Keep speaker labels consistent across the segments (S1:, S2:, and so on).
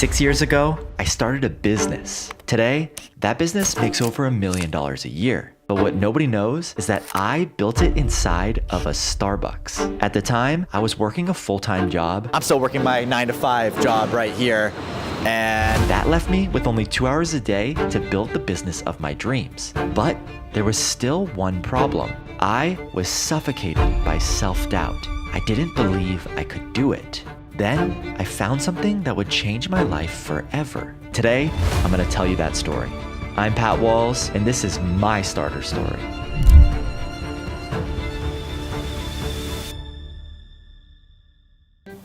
S1: 6 years ago, I started a business. Today, that business makes over $1 million a year. But what nobody knows is that I built it inside of a Starbucks. At the time, I was working a full-time job.
S2: I'm still working my 9-to-5 job right here. And
S1: that left me with only 2 hours a day to build the business of my dreams. But there was still one problem. I was suffocated by self-doubt. I didn't believe I could do it. Then I found something that would change my life forever. Today, I'm gonna tell you that story. I'm Pat Walls, and this is my starter story.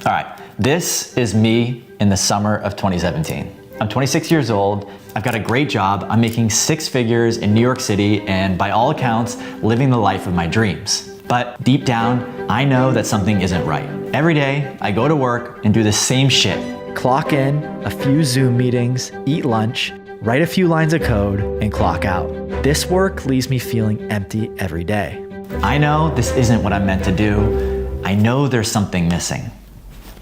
S2: all right, this is me in the summer of 2017. I'm 26 years old. I've got a great job. I'm making 6 figures in New York City and by all accounts, living the life of my dreams. But deep down, I know that something isn't right. Every day, I go to work and do the same shit.
S1: Clock in, a few Zoom meetings, eat lunch, write a few lines of code, and clock out. This work leaves me feeling empty every day.
S2: I know this isn't what I'm meant to do. I know there's something missing.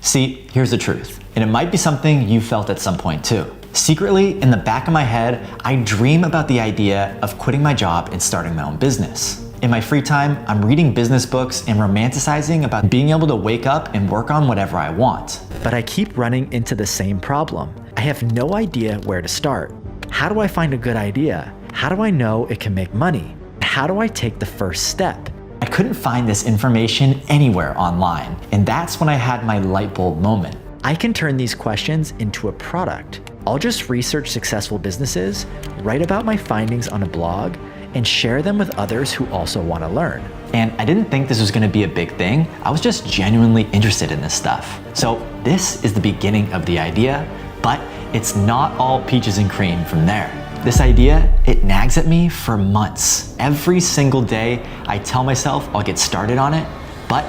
S2: See, here's the truth, and it might be something you felt at some point too. Secretly, in the back of my head, I dream about the idea of quitting my job and starting my own business. In my free time, I'm reading business books and romanticizing about being able to wake up and work on whatever I want.
S1: But I keep running into the same problem. I have no idea where to start. How do I find a good idea? How do I know it can make money? How do I take the first step?
S2: I couldn't find this information anywhere online, and that's when I had my light bulb moment.
S1: I can turn these questions into a product. I'll just research successful businesses, write about my findings on a blog, and share them with others who also want to learn.
S2: And I didn't think this was gonna be a big thing. I was just genuinely interested in this stuff. So this is the beginning of the idea, but it's not all peaches and cream from there. This idea, it nags at me for months. Every single day, I tell myself I'll get started on it, but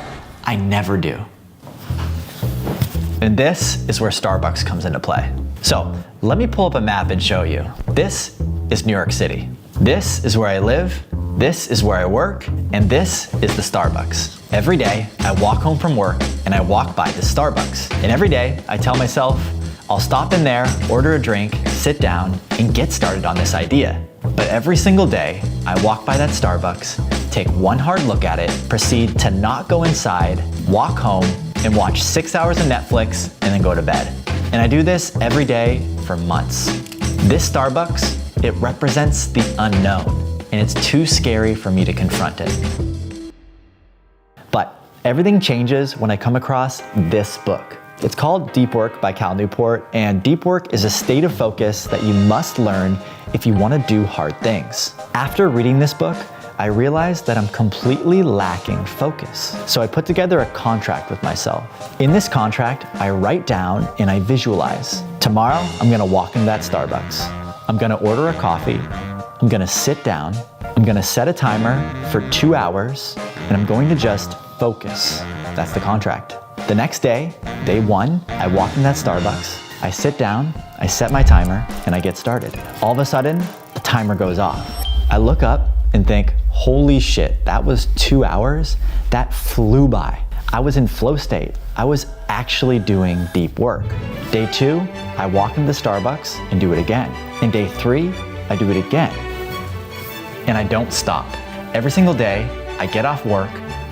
S2: I never do. And this is where Starbucks comes into play. So let me pull up a map and show you. This is New York City. This is where I live, this is where I work, and this is the Starbucks. Every day, I walk home from work and I walk by the Starbucks. And every day, I tell myself, I'll stop in there, order a drink, sit down, and get started on this idea. But every single day, I walk by that Starbucks, take one hard look at it, proceed to not go inside, walk home, and watch 6 hours of Netflix, and then go to bed. And I do this every day for months. This Starbucks, it represents the unknown, and it's too scary for me to confront it. But everything changes when I come across this book. It's called Deep Work by Cal Newport, and deep work is a state of focus that you must learn if you want to do hard things. After reading this book, I realized that I'm completely lacking focus. So I put together a contract with myself. In this contract, I write down and I visualize. Tomorrow, I'm gonna walk into that Starbucks. I'm gonna order a coffee. I'm gonna sit down. I'm gonna set a timer for 2 hours, and I'm going to just focus. That's the contract. The next day, day 1, I walk in that Starbucks. I sit down, I set my timer, and I get started. All of a sudden, the timer goes off. I look up and think, holy shit, that was 2 hours? That flew by. I was in flow state. I was actually doing deep work. Day 2, I walk into the Starbucks and do it again. And day 3, I do it again. And I don't stop. Every single day, I get off work,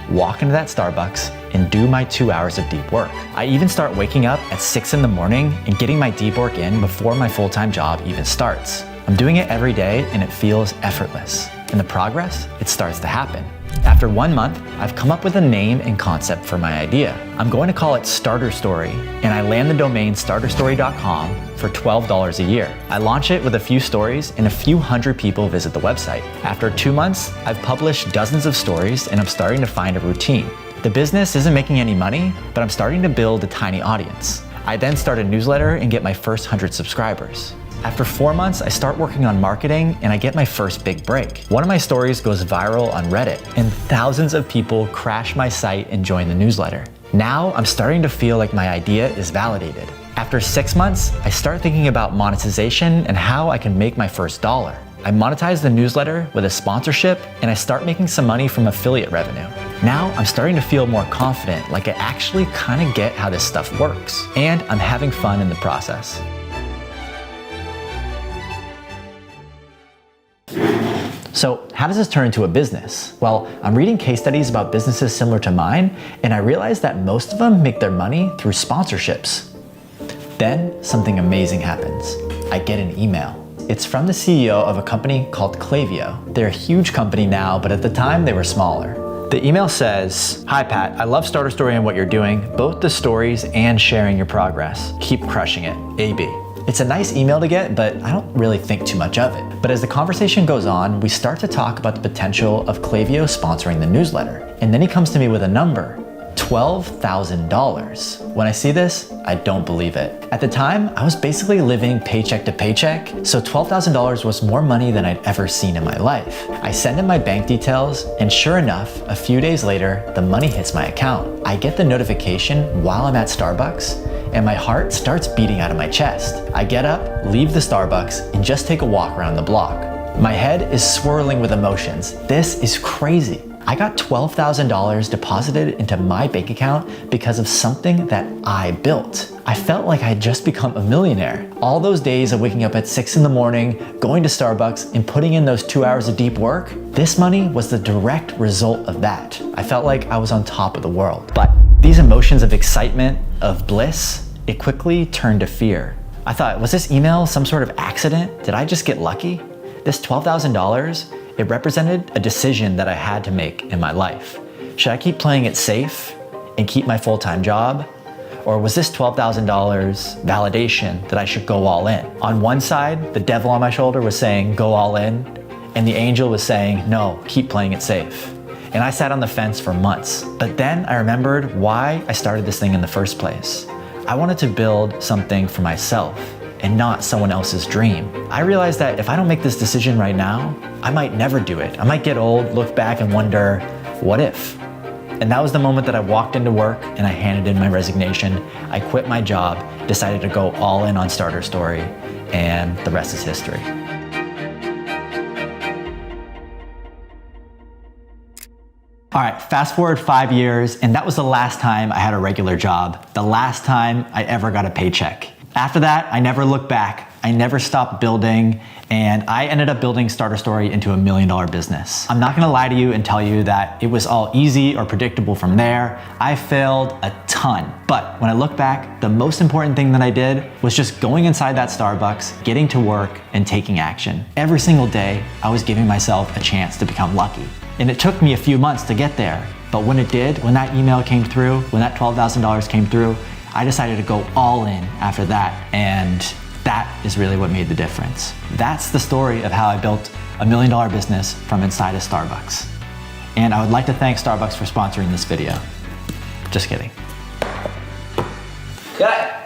S2: walk into that Starbucks, and do my 2 hours of deep work. I even start waking up at 6 in the morning and getting my deep work in before my full-time job even starts. I'm doing it every day and it feels effortless. And the progress, it starts to happen. After 1 month, I've come up with a name and concept for my idea. I'm going to call it Starter Story, and I land the domain starterstory.com for $12 a year. I launch it with a few stories and a few hundred people visit the website. After 2 months, I've published dozens of stories and I'm starting to find a routine. The business isn't making any money, but I'm starting to build a tiny audience. I then start a newsletter and get my first 100 subscribers. After 4 months, I start working on marketing and I get my first big break. One of my stories goes viral on Reddit and thousands of people crash my site and join the newsletter. Now I'm starting to feel like my idea is validated. After 6 months, I start thinking about monetization and how I can make my first dollar. I monetize the newsletter with a sponsorship and I start making some money from affiliate revenue. Now I'm starting to feel more confident, like I actually kind of get how this stuff works, and I'm having fun in the process. So how does this turn into a business? Well, I'm reading case studies about businesses similar to mine, and I realized that most of them make their money through sponsorships. Then something amazing happens. I get an email. It's from the CEO of a company called Klaviyo. They're a huge company now, but at the time they were smaller. The email says, "Hi Pat, I love Starter Story and what you're doing, both the stories and sharing your progress. Keep crushing it, AB." It's a nice email to get, but I don't really think too much of it. But as the conversation goes on, we start to talk about the potential of Klaviyo sponsoring the newsletter. And then he comes to me with a number, $12,000. When I see this, I don't believe it. At the time, I was basically living paycheck to paycheck, so $12,000 was more money than I'd ever seen in my life. I send in my bank details, and sure enough, a few days later, the money hits my account. I get the notification while I'm at Starbucks, and my heart starts beating out of my chest. I get up, leave the Starbucks, and just take a walk around the block. My head is swirling with emotions. This is crazy. I got $12,000 deposited into my bank account because of something that I built. I felt like I had just become a millionaire. All those days of waking up at 6 in the morning, going to Starbucks, and putting in those 2 hours of deep work, this money was the direct result of that. I felt like I was on top of the world. But these emotions of excitement, of bliss, it quickly turned to fear. I thought, was this email some sort of accident? Did I just get lucky? This $12,000, it represented a decision that I had to make in my life. Should I keep playing it safe and keep my full-time job? Or was this $12,000 validation that I should go all in? On one side, the devil on my shoulder was saying, go all in, and the angel was saying, no, keep playing it safe. And I sat on the fence for months. But then I remembered why I started this thing in the first place. I wanted to build something for myself and not someone else's dream. I realized that if I don't make this decision right now, I might never do it. I might get old, look back and wonder, what if? And that was the moment that I walked into work and I handed in my resignation. I quit my job, decided to go all in on Starter Story, and the rest is history. All right, fast forward 5 years, and that was the last time I had a regular job, the last time I ever got a paycheck. After that, I never looked back. I never stopped building, and I ended up building Starter Story into $1 million business. I'm not gonna lie to you and tell you that it was all easy or predictable from there. I failed a ton, but when I look back, the most important thing that I did was just going inside that Starbucks, getting to work, and taking action. Every single day, I was giving myself a chance to become lucky. And it took me a few months to get there, but when it did, when that email came through, when that $12,000 came through, I decided to go all in after that, and that is really what made the difference. That's the story of how I built $1 million business from inside a Starbucks. And I would like to thank Starbucks for sponsoring this video. Just kidding.
S3: Cut!